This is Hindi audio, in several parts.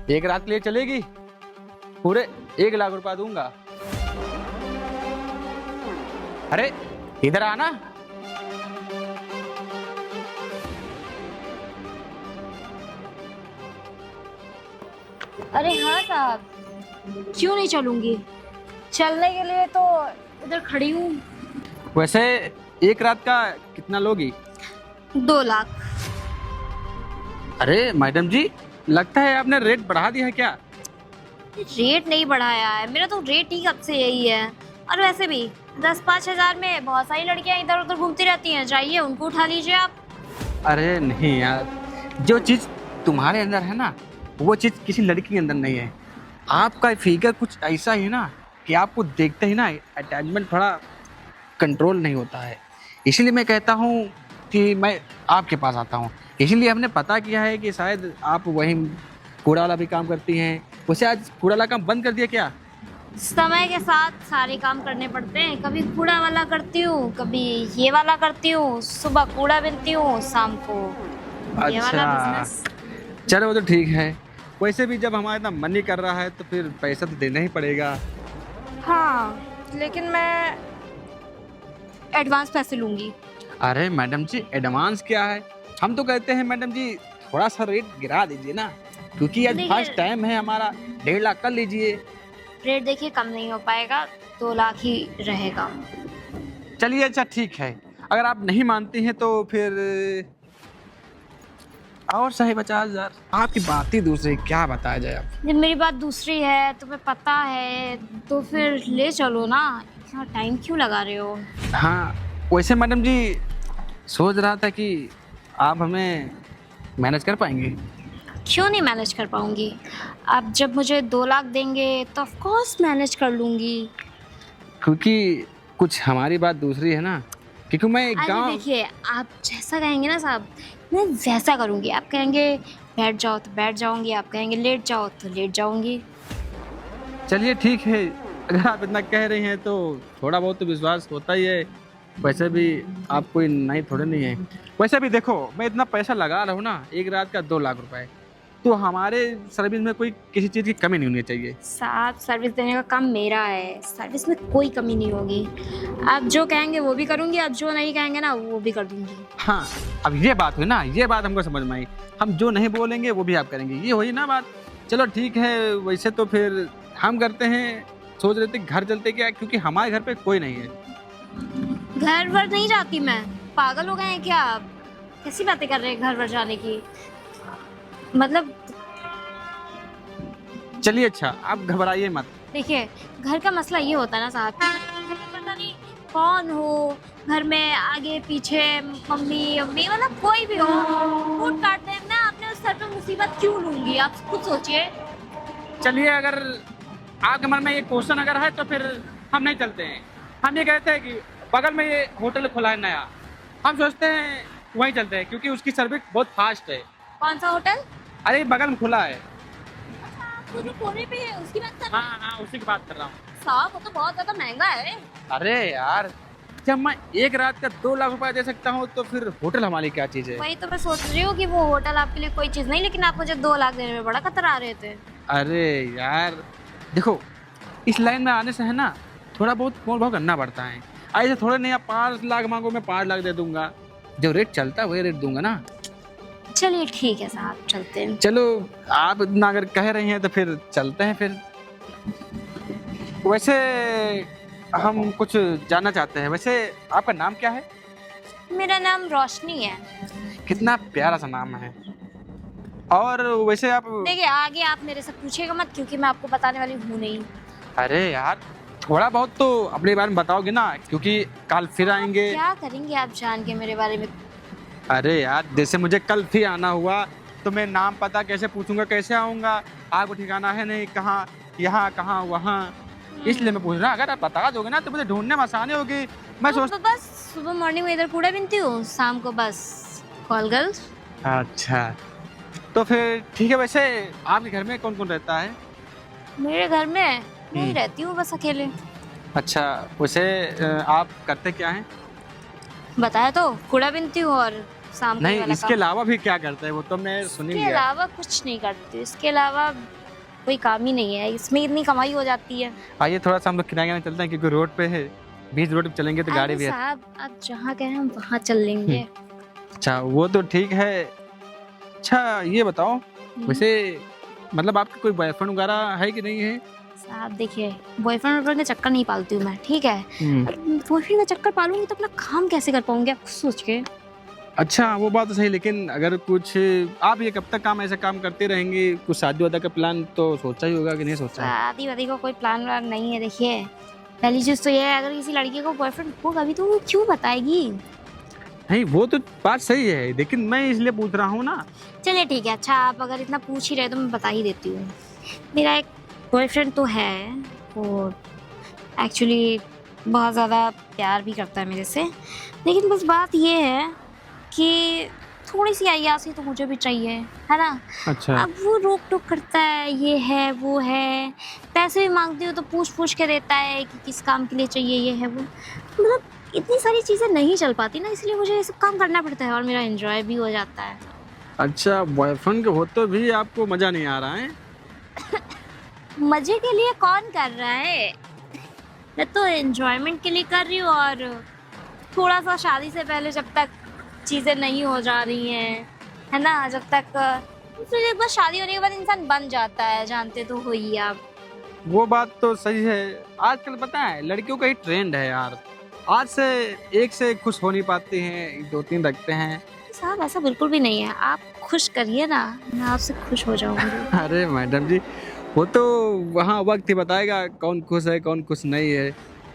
एक रात के लिए चलेगी? पूरे 1 लाख रुपया दूंगा। अरे इधर आना। अरे हाँ साहब, क्यों नहीं चलूंगी? चलने के लिए तो इधर खड़ी हूँ। वैसे एक रात का कितना लोगी? 2 लाख। अरे मैडम जी, लगता है आपने रेट बढ़ा दिया है क्या? रेट नहीं बढ़ाया है, मेरा तो रेट ही कब से यही है। और वैसे भी 10-5 हजार में बहुत सारी लड़कियां इधर उधर घूमती रहती हैं, जाइए उनको उठा लीजिए आप। अरे नहीं यार, जो चीज़ तुम्हारे अंदर है ना, वो चीज़ किसी लड़की के अंदर नहीं है। आपका फिगर कुछ ऐसा ही है ना कि आपको देखते ही ना अटैचमेंट थोड़ा कंट्रोल नहीं होता है। इसीलिए मैं कहता हूँ कि मैं आपके पास आता हूँ। इसीलिए हमने पता किया है कि शायद आप वही कूड़ा वाला भी काम करती हैं। वैसे आज कूड़ा वाला काम बंद कर दिया क्या? समय के साथ सारे काम करने पड़ते हैं। कभी कूड़ा वाला करती हूँ, कभी ये वाला करती हूँ। सुबह कूड़ा बिनती हूँ, शाम को ये वाला अच्छा, बिजनेस। चलो वो तो ठीक है। वैसे भी जब हमारा इतना मन ही कर रहा है तो फिर पैसा तो देना ही पड़ेगा। हाँ, लेकिन मैं एडवांस पैसे लूंगी। अरे मैडम जी, एडवांस क्या है? हम तो कहते हैं मैडम जी थोड़ा सा रेट गिरा दीजिए ना, क्योंकि आज देखिए- फर्स्ट टाइम है हमारा। 1.5 लाख कर लीजिए। रेट देखिए, कम नहीं हो पाएगा, 2 लाख ही रहेगा। चलिए अच्छा ठीक है, अगर आप नहीं मानती हैं तो फिर और सही 50,000। आपकी बात ही दूसरी, क्या बताया जाए आप। जब मेरी बात दूसरी है, तुम्हें पता है, तो फिर ले चलो ना। इतना टाइम क्यों लगा रहे हो? हाँ वैसे मैडम जी, सोच रहा था कि आप हमें मैनेज कर पाएंगे। क्यों नहीं मैनेज कर पाऊंगी? आप जब मुझे 2 लाख देंगे तो ऑफ कोर्स मैनेज कर लूंगी। क्योंकि कुछ हमारी बात दूसरी है ना, क्योंकि मैं अरे गांव। देखिए, आप जैसा कहेंगे ना साहब, मैं वैसा करूंगी। आप कहेंगे बैठ जाओ तो बैठ जाऊंगी, आप कहेंगे लेट जाओ तो लेट जाऊंगी। चलिए ठीक है, अगर आप इतना कह रही हैं तो थोड़ा बहुत तो विश्वास होता ही है। वैसे भी आप कोई नई थोड़े नहीं है। वैसे भी देखो, मैं इतना पैसा लगा रहा हूँ ना, एक रात का 2 लाख रुपए, तो हमारे सर्विस में कोई किसी चीज़ की कमी नहीं होनी चाहिए। साहब, सर्विस देने का काम मेरा है, सर्विस में कोई कमी नहीं होगी। आप जो कहेंगे वो भी करूंगी, आप जो नहीं कहेंगे ना वो भी कर दूंगी। हाँ, अब ये बात हुई ना, ये बात हमको समझ में आई। हम जो नहीं बोलेंगे वो भी आप करेंगे, ये हुई ना बात। चलो ठीक है, वैसे तो फिर हम करते हैं, सोच रहे थे घर चलते क्या, क्योंकि हमारे घर पे कोई नहीं है। घर वर नहीं जाती मैं। पागल हो गए हैं क्या आप? कैसी बातें कर रहे हैं घर वर जाने की? मतलब चलिए अच्छा, आप घबराइए मत। देखिए, घर का मसला ये होता है ना साहब, पता नहीं कौन हो घर में, आगे पीछे मम्मी अम्मी, मतलब कोई भी हो, फूट काटते हैं। मैं अपने उस सर पे मुसीबत क्यों लूंगी? आप खुद सोचिए। चलिए, अगर आपके मन में ये क्वेश्चन अगर है तो फिर हम नहीं चलते हैं। हम ये कहते हैं कि बगल में ये होटल खुला है नया, हम सोचते हैं वहीं चलते हैं, क्योंकि उसकी सर्विस बहुत फास्ट है। कौन सा होटल? अरे बगल में खुला है। वो जो कोने पे है उसकी बात कर रहे हाँ हाँ, उसी की बात कर रहा हूँ। हैं साहब? वो तो बहुत ज्यादा महंगा है। अरे यार, जब मैं एक रात का 2 लाख रुपया दे सकता हूँ तो फिर होटल हमारे लिए क्या चीज़ है। वही तो मैं सोच रही हूँ कि वो होटल आपके लिए कोई चीज नहीं, लेकिन आप मुझे 2 लाख देने में बड़ा कतरा रहे थे। अरे यार देखो, इस लाइन में आने से है ना, थोड़ा बहुत मोल भाव करना पड़ता है। ऐसे थोड़े नहीं, आप 5 लाख मांगो मैं 5 लाख दे दूंगा। जो रेट चलता है वही रेट दूंगा ना। चलिए ठीक है साहब, चलते हैं। चलो, आप इतना अगर कह रही हैं तो फिर चलते हैं फिर। वैसे हम कुछ जानना चाहते हैं, वैसे आपका नाम क्या है? मेरा नाम रोशनी है। कितना प्यारा सा नाम है। और वैसे आप। देखिए, आगे आप मेरे से पूछेगा मत, क्योंकि मैं आपको बताने वाली हूँ नहीं। अरे यार, थोड़ा बहुत तो अपने बारे में बताओगे ना, क्योंकि कल फिर आएंगे। क्या करेंगे आप जान के मेरे बारे में? अरे यार, जैसे मुझे कल फिर आना हुआ तो मैं नाम पता कैसे पूछूंगा, कैसे आऊँगा? आपको ठिकाना है नहीं, कहाँ यहाँ कहाँ वहाँ, इसलिए मैं पूछ रहा। अगर आप बता दोगे ना तो मुझे ढूंढने में आसानी होगी। मैं सोच। तो बस सुबह मॉर्निंग में इधर कूड़ा बिनती हूँ, शाम को बस कॉल गर्ल्स। अच्छा, तो फिर ठीक है। वैसे आपके घर में कौन कौन रहता है? मेरे घर में मैं ही रहती हूँ बस अकेले। अच्छा, वैसे आप करते क्या हैं? बताया तो, कूड़ा बिनती हूँ और शाम नहीं, वाला इसके काम। अलावा भी क्या करता है वो तो हमने सुन ही इसके लिया। अलावा कुछ नहीं करती, इसके अलावा कोई काम ही नहीं है, इसमें इतनी कमाई हो जाती है। आइए थोड़ा सा हम लोग किनारे चलते हैं, क्योंकि रोड पे है, बीच रोड पे चलेंगे तो गाड़ी अरे भी है। साहब, आप जहाँ कहें हम वहाँ चल लेंगे। अच्छा वो तो ठीक है। अच्छा ये बताओ, वैसे मतलब आपका कोई बॉयफ्रेंड वगैरह है कि नहीं है? साहब देखिए, बॉयफ्रेंड का चक्कर नहीं पालती हूँ मैं, ठीक है? बॉयफ्रेंड का चक्कर पालूंगी तो अपना काम कैसे कर पाऊंगी, आप खुद सोच के। अच्छा वो बात तो सही, लेकिन अगर कुछ आप ये कब तक काम ऐसा काम करते रहेंगे, कुछ शादी वादी का प्लान तो सोचा ही होगा कि नहीं सोचा है? शादी वादी का कोई प्लान व्लान नहीं है। देखिए, पहली चीज तो ये है, अगर किसी लड़की को बॉयफ्रेंड होगा भी तो वो क्यों बताएगी? नहीं वो तो बात सही है, लेकिन मैं इसलिए पूछ रहा हूँ ना। चलिए ठीक है, अच्छा आप अगर इतना पूछ ही रहे तो मैं बता ही देती हूँ। मेरा एक बॉयफ्रेंड तो है, वो एक्चुअली बहुत ज़्यादा प्यार भी करता है मेरे से, लेकिन बस बात ये है कि थोड़ी सी अय्यासी तो मुझे भी चाहिए, है ना? अच्छा अब वो रोक टोक करता है, ये है वो है, पैसे भी मांगती हो तो पूछ पूछ के देता है कि किस काम के लिए चाहिए, ये है वो। मतलब इतनी सारी चीज़ें नहीं चल पाती ना, इसलिए मुझे ये सब काम करना पड़ता है और मेरा एंजॉय भी हो जाता है। अच्छा, बॉयफ्रेंड के होते भी आपको मजा नहीं आ रहा है? मजे के लिए कौन कर रहा है? मैं तो एंजॉयमेंट के लिए कर रही हूँ, और थोड़ा सा शादी से पहले जब तक चीज़ें नहीं हो जा रही हैं, है ना, जब तक फिर एक बार शादी होने के बाद इंसान बन जाता है, जानते तो हो ही आप। वो बात तो सही है। आजकल पता है लड़कियों का ही ट्रेंड है यार, आज से एक से खुश हो नहीं पाते हैं, दो तीन रखते हैं। साहब ऐसा बिल्कुल भी नहीं है, आप खुश करिए ना, मैं आपसे खुश हो जाऊंगी। अरे मैडम जी, वो तो वहाँ वक्त ही बताएगा कौन खुश है कौन खुश नहीं है,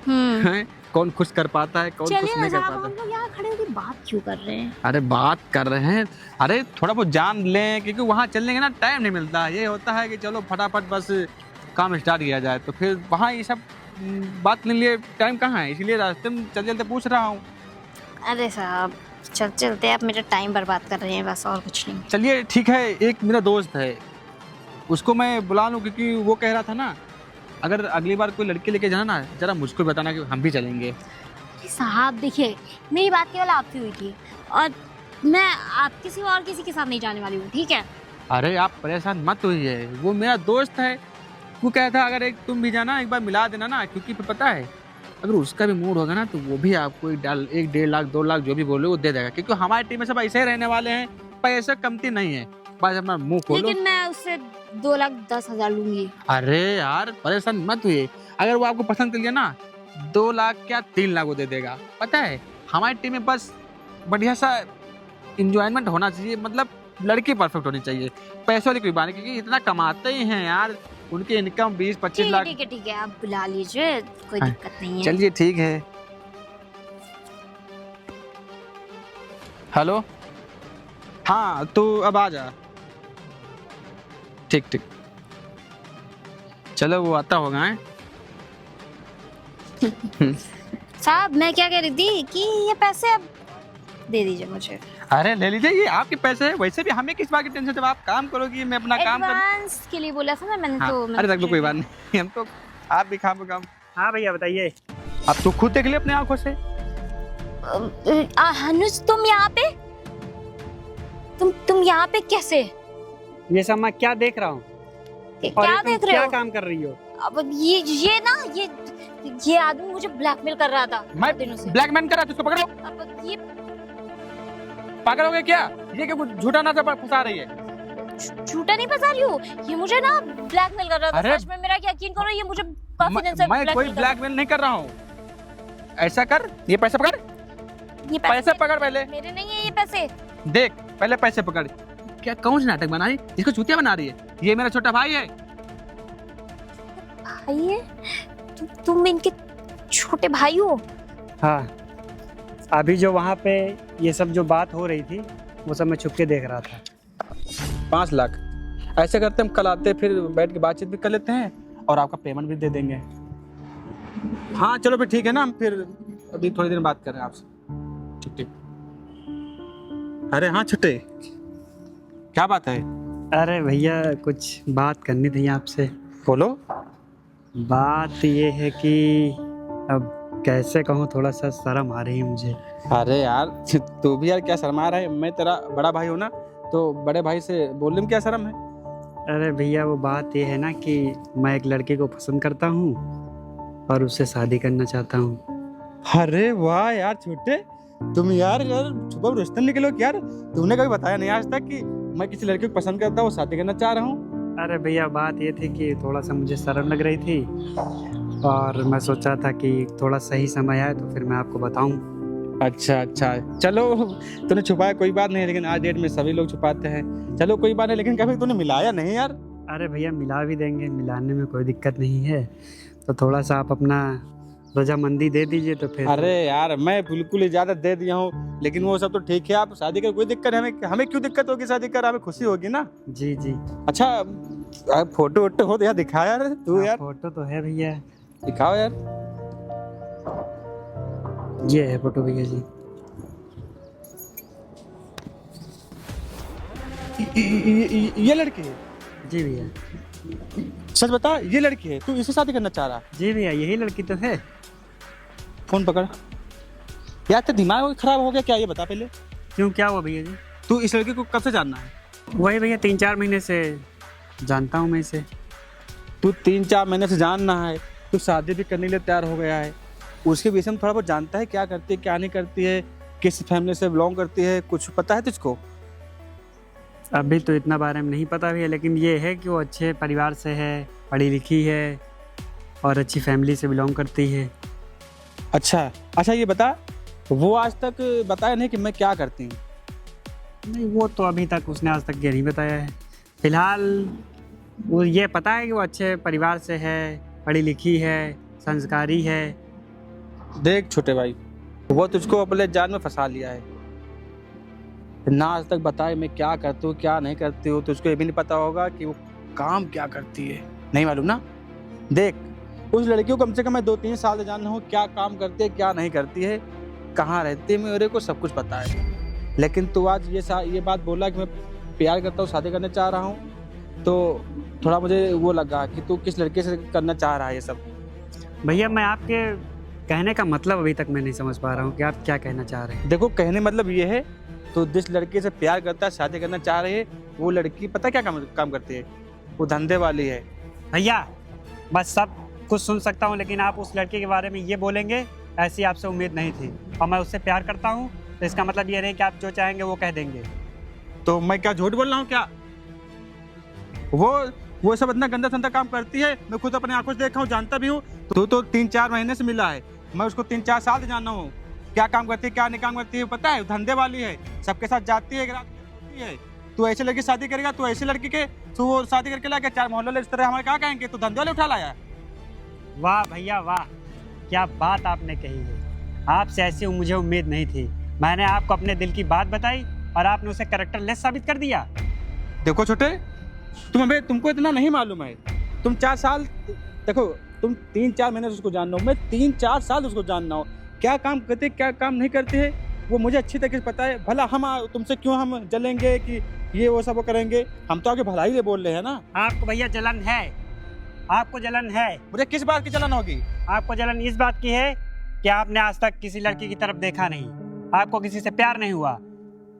हैं? कौन खुश कर पाता है कौन खुश चलिए ना नहीं कर साहब, पाता। हम लोग यहाँ खड़े होकर बात क्यों कर रहे हैं? अरे बात कर रहे हैं, अरे थोड़ा बहुत जान लें, क्योंकि वहाँ चलने का ना टाइम नहीं मिलता। ये होता है कि चलो फटाफट बस काम स्टार्ट किया जाए, तो फिर वहाँ ये सब बात करने के लिए टाइम कहाँ है, इसलिए रास्ते में चलते चलते पूछ रहा हूँ। अरे साहब, चलते चलते आप मेरा टाइम बर्बाद कर रहे हैं, बस और कुछ नहीं। चलिए ठीक है, एक मेरा दोस्त है, उसको मैं बुला लूँ, क्योंकि वो कह रहा था ना अगर अगली बार कोई लड़की लेके जाना ना, जरा मुझको बताना कि हम भी चलेंगे। अरे साहब देखिए, मेरी बात केवल आपसे हुई थी, और मैं आपके सिवा और किसी के साथ नहीं जाने वाली हूँ, ठीक है? अरे आप परेशान मत होइए, वो मेरा दोस्त है, वो कहता अगर एक तुम भी जाना, एक बार मिला देना ना, क्योंकि फिर पता है अगर उसका भी मूड होगा ना तो वो भी आपको एक 1.5 लाख 2 लाख जो भी बोले वो दे देगा, क्योंकि हमारी टीम में सब ऐसे ही रहने वाले हैं, पैसा कमती नहीं है, बस अपना मुंह खोलो। लेकिन मैं उससे 2,10,000 लूंगी। अरे यार परेशान मत हुए, अगर वो आपको पसंद कर लिया ना 2 लाख क्या 3 लाख वो दे देगा। पता है हमारी टीम में बस बढ़िया सा इंजॉयमेंट होना चाहिए, मतलब लड़की परफेक्ट होनी चाहिए, पैसों वाली कोई बात नहीं, क्योंकि इतना कमाते ही हैं यार, उनकी इनकम 20-25 लाख। ठीक है, आप बुला लीजिए, कोई हाँ, दिक्कत नहीं है। चलिए ठीक है। हेलो, हाँ तो अब आ जा। ठीक ठीक, चलो वो आता होगा हैं? साहब मैं क्या कह रही थी कि ये पैसे अब दे दीजिए मुझे। अरे ले लीजिए, ये आपके पैसे हैं, वैसे भी हमें किस बात की टेंशन, जब आप काम करोगी मैं अपना काम कर। एडवांस के लिए बोला था ना मैंने, हाँ, तो अरे रख लो कोई बात नहीं, हम तो आप भी काम काम। हाँ भैया बताइए। अब तो खुद देख ले अपने आंखों से। अनुज तुम यहाँ पे, तुम यहाँ पे कैसे? ये सब मैं क्या देख रहा हूँ? और क्या तुम देख रहे क्या हो? काम कर रही हो? अब ये ना ये आदमी मुझे ब्लैकमेल कर रहा था मैं दिनों से। ब्लैकमेल कर रहा था, उसको पकड़ो। अब ये पागल हो गए क्या? ये क्या कुछ झूठा ना फंसा रही है? झूठा नहीं फंसा रही हूँ, ये मुझे ना ब्लैकमेल कर रहा था। अरे, सच में मेरा यकीन करो, ये मुझे काफी दिन से मैं कोई blackmail कर ब्लैकमेल नहीं कर रहा हूँ। ऐसा कर, ये पैसे पकड़, ये पैसे पकड़ पहले। मेरे नहीं है ये पैसे। देख पहले पैसे पकड़। क्या कौन सी नाटक बना रही, इसको चूतिया बना रही है? ये मेरा छोटा भाई है। भाई है? तुम इनके छोटे भाई हो? हाँ, अभी जो वहाँ पे ये सब जो बात हो रही थी वो सब मैं छुप के देख रहा था। 5 लाख ऐसे करते हम कल आते, फिर बैठ के बातचीत भी कर लेते हैं और आपका पेमेंट भी दे देंगे। हाँ चलो फिर ठीक है ना, हम फिर अभी थोड़ी देर बात कर रहे हैं आपसे। ठीक ठीक। अरे हाँ छुट्टे, क्या बात है? अरे भैया कुछ बात करनी थी आपसे। बोलो। बात ये है कि अब कैसे कहूँ, थोड़ा सा शर्म आ रही है मुझे। अरे यार तू भी यार क्या शर्मा रहा है, मैं तेरा बड़ा भाई हूँ ना, तो बड़े भाई से बोलने में क्या शर्म है। अरे भैया वो बात ये है ना कि मैं एक लड़के को पसंद करता हूँ और उससे शादी करना चाहता हूँ। अरे वाह यार छोटे, तुम यार छुपा रिश्ता निकलो यार। तुमने कभी बताया नहीं आज तक कि मैं किसी लड़के को पसंद करता हूँ, शादी करना चाह रहा हूँ। अरे भैया बात ये थी कि थोड़ा सा मुझे शर्म लग रही थी और मैं सोचा था कि थोड़ा सही समय आए तो फिर मैं आपको बताऊं। अच्छा अच्छा, चलो तूने छुपाया कोई बात नहीं, लेकिन आज डेट में सभी लोग छुपाते हैं। चलो कोई बात नहीं, लेकिन कभी तूने मिलाया नहीं यार। अरे भैया मिला भी देंगे, मिलाने में कोई दिक्कत नहीं है। तो थोड़ा सा आप अपना रजामंदी दे दीजिए तो फिर। अरे यार मैं बिल्कुल इजाजत दे दिया हूँ, लेकिन वो सब तो ठीक है, आप शादी कर, कोई दिक्कत है हमें, हमें क्यों दिक्कत होगी, शादी कर हमें खुशी होगी ना। जी जी। अच्छा फोटो वोटो हो तो यार दिखा यार तू हाँ, यार, फोटो तो है भैया, दिखाओ यार। ये है फोटो भैया जी। ये लड़की है? जी भैया। सच बता, ये लड़की है, तू इससे शादी करना चाह रहा? जी भैया यही लड़की तो है। फोन पकड़ यार, तेरा दिमाग खराब हो गया क्या, ये बता पहले। क्यों, क्या हुआ भैया जी? तू इस लड़की को कब से जानना है? वही भैया 3-4 महीने से जानता हूँ मैं इसे। तू 3-4 महीने से जानना है, तू शादी भी करने के लिए तैयार हो गया है, उसके विषय में थोड़ा बहुत जानता है, क्या करती है क्या नहीं करती है, किस फैमिली से बिलोंग करती है, कुछ पता है तुझको? अभी तो इतना बारे में नहीं पता भैया, लेकिन ये है कि वो अच्छे परिवार से है, पढ़ी लिखी है और अच्छी फैमिली से बिलोंग करती है। अच्छा अच्छा, ये बता, वो आज तक बताया नहीं कि मैं क्या करती हूँ? नहीं वो तो अभी तक उसने आज तक ये नहीं बताया है। फिलहाल वो ये पता है कि वो अच्छे परिवार से है, पढ़ी लिखी है, संस्कारी है। देख छोटे भाई, वो तुझको अपने जाल में फंसा लिया है ना, आज तक बताए मैं क्या करती हूँ क्या नहीं करती हूँ, तुझको ये भी नहीं पता होगा कि वो काम क्या करती है, नहीं मालूम ना। देख उस लड़की को कम से कम मैं 2-3 साल से जान रहा हूँ, क्या काम करती है क्या नहीं करती है, कहाँ रहती है, मेरे को सब कुछ पता है। लेकिन तू आज ये बात बोला कि मैं प्यार करता हूँ, शादी करना चाह रहा हूँ, तो थोड़ा मुझे वो लगा कि तू किस लड़के से करना चाह रहा है ये सब। भैया मैं आपके कहने का मतलब अभी तक मैं नहीं समझ पा रहा हूँ कि आप क्या कहना चाह रहे हैं। देखो कहने मतलब ये है, तो जिस लड़के से प्यार करता है, शादी करना चाह रहे है, वो लड़की पता क्या काम करती है, वो धंधे वाली है। भैया बस सब कुछ सुन सकता हूँ, लेकिन आप उस लड़के के बारे में ये बोलेंगे ऐसी आपसे उम्मीद नहीं थी। और मैं उससे प्यार करता हूँ तो इसका मतलब ये नहीं कि आप जो चाहेंगे वो कह देंगे। तो मैं क्या झूठ बोल रहा हूँ क्या? वो सब इतना गंदा संदा काम करती है, मैं खुद अपने आंखों से देखा हूँ, जानता भी हूँ। तो 3-4 महीने से मिला है, मैं उसको 3-4 साल से जानना हूँ, क्या काम करती है क्या नहीं काम करती है पता है, धंधे वाली है, सबके साथ जाती है है। तू ऐसे लड़की शादी करेगा, तू ऐसे लड़की के तू वो शादी करके लाके 4 मोहल्ले इस तरह हमारे क्या कहेंगे, तू धंधे वाले उठा लाया। वाह भैया वाह, क्या बात आपने कही है। आपसे ऐसी मुझे उम्मीद नहीं थी। मैंने आपको अपने दिल की बात बताई और आपने उसे कैरेक्टरलेस साबित कर दिया। देखो छोटे, तुमको इतना नहीं मालूम है, तुम 4 साल, देखो तुम 3-4 महीने से उसको जानना हो, मैं 3-4 साल उसको जानना हो, क्या काम करते क्या काम नहीं करते है वो मुझे अच्छी तरीके से पता है। भला हम तुमसे क्यों हम जलेंगे कि ये वो सब वो करेंगे, हम तो आगे भलाई ले बोल रहे हैं ना। आपको भैया जलन है, आपको जलन है। मुझे किस बात की जलन होगी? आपको जलन इस बात की है कि आपने आज तक किसी लड़की की तरफ देखा नहीं, आपको किसी से प्यार नहीं हुआ,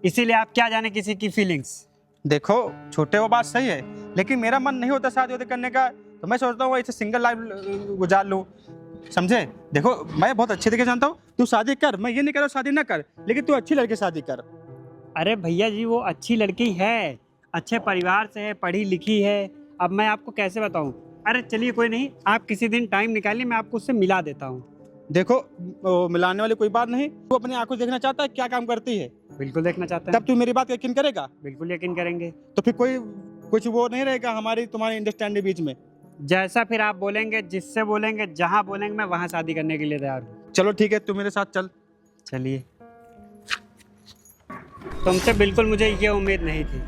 इसीलिए आप क्या जाने किसी की फीलिंग्स। देखो छोटे, वो बात सही है, लेकिन मेरा मन नहीं होता शादी वादी करने का, तो मैं सोचता हूँ ऐसे सिंगल लाइफ गुजार लूँ, समझे। देखो मैं बहुत अच्छे तरीके जानता हूँ, तू शादी कर, मैं ये नहीं कह रहा शादी ना कर, लेकिन तू अच्छी लड़की शादी कर। अरे भैया जी वो अच्छी लड़की है, अच्छे परिवार से है, पढ़ी लिखी है, अब मैं आपको कैसे बताऊं। अरे चलिए कोई नहीं, आप किसी दिन टाइम निकालिए, मैं आपको उससे मिला देता हूँ। देखो मिलाने वाली कोई बात नहीं, तू अपनी आंखों से देखना चाहता है क्या काम करती है, बिल्कुल देखना चाहते हैं। तब तू मेरी बात यकीन करेगा? बिल्कुल यकीन करेंगे। तो फिर कोई कुछ वो नहीं रहेगा हमारी तुम्हारी अंडरस्टैंडिंग बीच में। जैसा फिर आप बोलेंगे, जिससे बोलेंगे, जहाँ बोलेंगे, मैं वहाँ शादी करने के लिए तैयार हूँ। चलो ठीक है, तू मेरे साथ चल। चलिए। तुमसे बिल्कुल मुझे ये उम्मीद नहीं थी।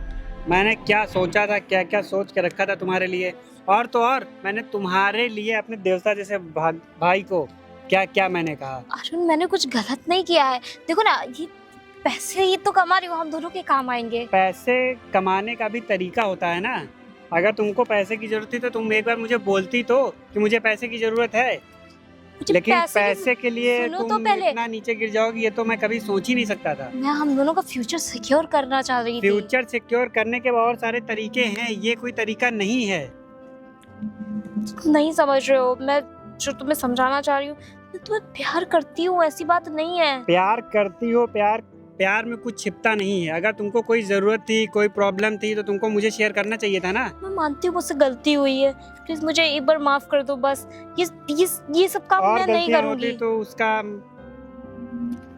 मैंने क्या सोचा था, क्या क्या सोच के रखा था तुम्हारे लिए, और तो और मैंने तुम्हारे लिए अपने देवता जैसे भाई को क्या क्या मैंने कहा। अरुण मैंने कुछ गलत नहीं किया है, देखो ना ये पैसे ये तो कमा रही हो, हम दोनों के काम आएंगे। पैसे कमाने का भी तरीका होता है ना, अगर तुमको पैसे की जरूरत थी तो तुम एक बार मुझे बोलती तो कि मुझे पैसे की जरूरत है। मुझे लेकिन पैसे की- पैसे के लिए सुनो तो तुम पहले। इतना नीचे गिर जाओगी, ये तो मैं कभी सोच ही नहीं सकता था। मैं हम दोनों का फ्यूचर सिक्योर करना चाह रही थी। फ्यूचर सिक्योर करने के बहुत सारे तरीके हैं, ये कोई तरीका नहीं है। नहीं समझ रहे हो, मैं जो तुम्हें समझाना चाह रही हूँ, मैं तुम्हें प्यार करती हूँ, ऐसी बात नहीं है। प्यार करती हो, प्यार में कुछ छिपता नहीं है। अगर तुमको कोई जरूरत थी, कोई प्रॉब्लम थी, तो तुमको मुझे शेयर करना चाहिए था ना। मैं मानती हूँ मुझसे गलती हुई है, प्लीज मुझे एक बार माफ कर दो बस। ये सब काम और मैं नहीं गलतियां होती करूंगी। तो उसका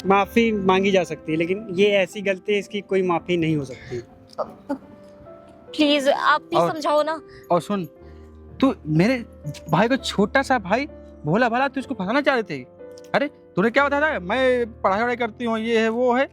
माफी मांगी जा सकती है, लेकिन ये ऐसी गलती है, इसकी कोई माफी नहीं हो सकती। प्लीज आप भी और- समझाओ ना। और सुन, तू मेरे भाई को, छोटा सा भाई, भोला भाला, तू इसको फंसाना चाह रहे थे। अरे तूने क्या बताया था, मैं पढ़ाई वढ़ाई करती हूँ, ये है वो है,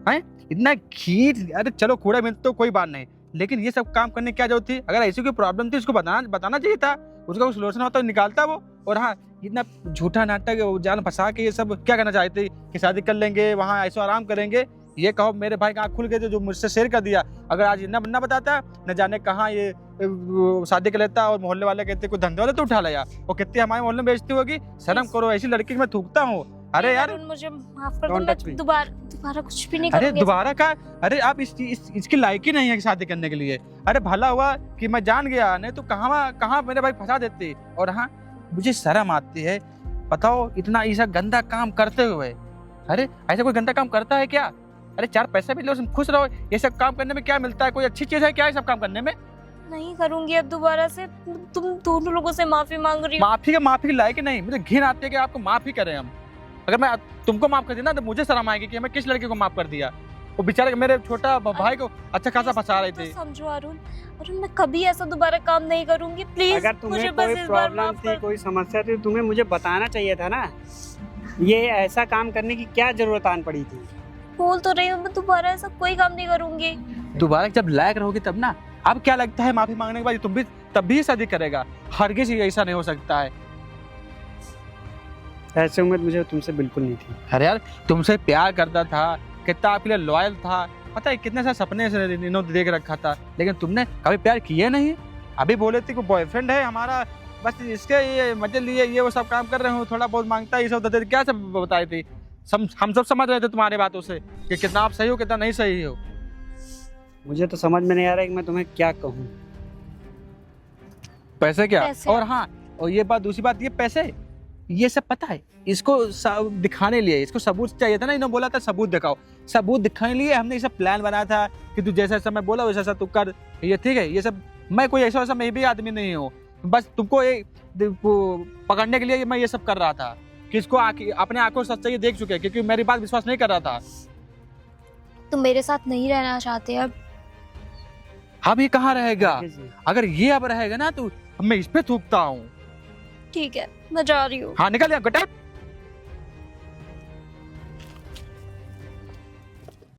हैं? इतना खीर, अरे चलो कूड़ा मिल तो कोई बात नहीं, लेकिन ये सब काम करने की क्या जरूरत थी? अगर ऐसी कोई प्रॉब्लम थी उसको बताना चाहिए था, उसका कोई सोल्यूशन होता तो निकालता वो। और हाँ, इतना झूठा नाटक जान फंसा के ये सब क्या करना चाहते कि शादी कर लेंगे, वहाँ ऐसा आराम करेंगे। ये कहो मेरे भाई का आँख खुल गए थे जो मुझसे शेयर कर दिया। अगर आज न बताता, न जाने कहाँ ये शादी कर लेता, और मोहल्ले वाले कहते कोई धंधे वाले तो उठा लिया, और कितनी हमारे मोहल्ले में बेइज्जती होगी। शर्म करो, ऐसी लड़की की मैं थूकता हूँ। अरे यार, अरुण, मुझे माफ कर दो, Don't touch मैं me. दोबारा कुछ भी नहीं अरे करूंगी। दोबारा का, अरे आप इसकी लायक ही नहीं है शादी करने के लिए। अरे भला हुआ कि मैं जान गया, नहीं तो कहाँ मेरे भाई फंसा देते। और हाँ, मुझे शर्म आती है, बताओ इतना ऐसा गंदा काम करते हुए। अरे ऐसा कोई गंदा काम करता है क्या? अरे 4 पैसे भी लो, खुश रहो। ये सब काम करने में क्या मिलता है? कोई अच्छी चीज है क्या ये सब काम करने में? नहीं करूंगी अब दोबारा से। तुम दोनों लोगों से माफी मांग रही हो। माफी के लायक नहीं, मुझे घिन आती है कि आपको माफी करें हम। अगर मैं तुमको माफ कर दिया ना, तो मुझे शर्म आएगी कि मैं किस लड़के को माफ कर दिया। वो बेचारे मेरे छोटा भाई को अच्छा खासा फंसा रहे थे। तो समझो अरुण, मैं कभी ऐसा दोबारा काम नहीं करूंगी, प्लीज अगर मुझे तुम्हें बस कोई इस बार प्रॉब्लम माफ थी, कर। कोई समस्या थी, तुम्हें मुझे बताना चाहिए था ना। ये ऐसा काम करने की क्या जरूरत आन पड़ी थी? बोल तो रही हूँ, मैं दोबारा ऐसा कोई काम नहीं करूंगी। दोबारा जब लायक रहोगी तब ना। अब क्या लगता है माफी मांगने के बाद तुम भी तब भी शादी करेगा? हरगिज ही ऐसा नहीं हो सकता है। ऐसे उम्मीद मुझे तुमसे बिल्कुल नहीं थी। अरे यार, तुमसे प्यार करता था, कितना आपके लिए लॉयल था, पता है कितने सारे सपने से इन्होंने देख रखा था, लेकिन तुमने कभी प्यार किया नहीं। अभी बोले थे कि बॉयफ्रेंड है हमारा, बस इसके ये मजे लिए ये वो सब काम कर रहे हो, थोड़ा बहुत मांगता है, ये सब देते, क्या सब बताए थे। हम सब समझ रहे थे तुम्हारे बातों से कि कितना आप सही हो, कितना नहीं सही हो। मुझे तो समझ में नहीं आ रहा है कि मैं तुम्हें क्या कहूँ। पैसे क्या? पैसे। और हाँ, और ये बात, दूसरी बात, ये पैसे, ये सब पता है इसको दिखाने लिए, इसको सबूत चाहिए था ना। इन्होंने बोला था सबूत दिखाओ, सबूत दिखाने लिए हमने ये सब प्लान बनाया था कि तू जैसा मैं बोला वैसा तू कर। ये ठीक है, ये सब मैं कोई ऐसा मैं भी आदमी नहीं हूँ, बस तुमको पकड़ने के लिए मैं ये सब कर रहा था कि इसको अपने आंखों से सच्चाई देख चुके, क्योंकि मेरी बात विश्वास नहीं कर रहा था। तुम मेरे साथ नहीं रहना चाहते अब ये कहाँ रहेगा? अगर ये अब रहेगा ना तो मैं इस पे थूकता हूँ। ठीक है, मैं जा रही हूँ। हाँ निकल जा, गेट आउट।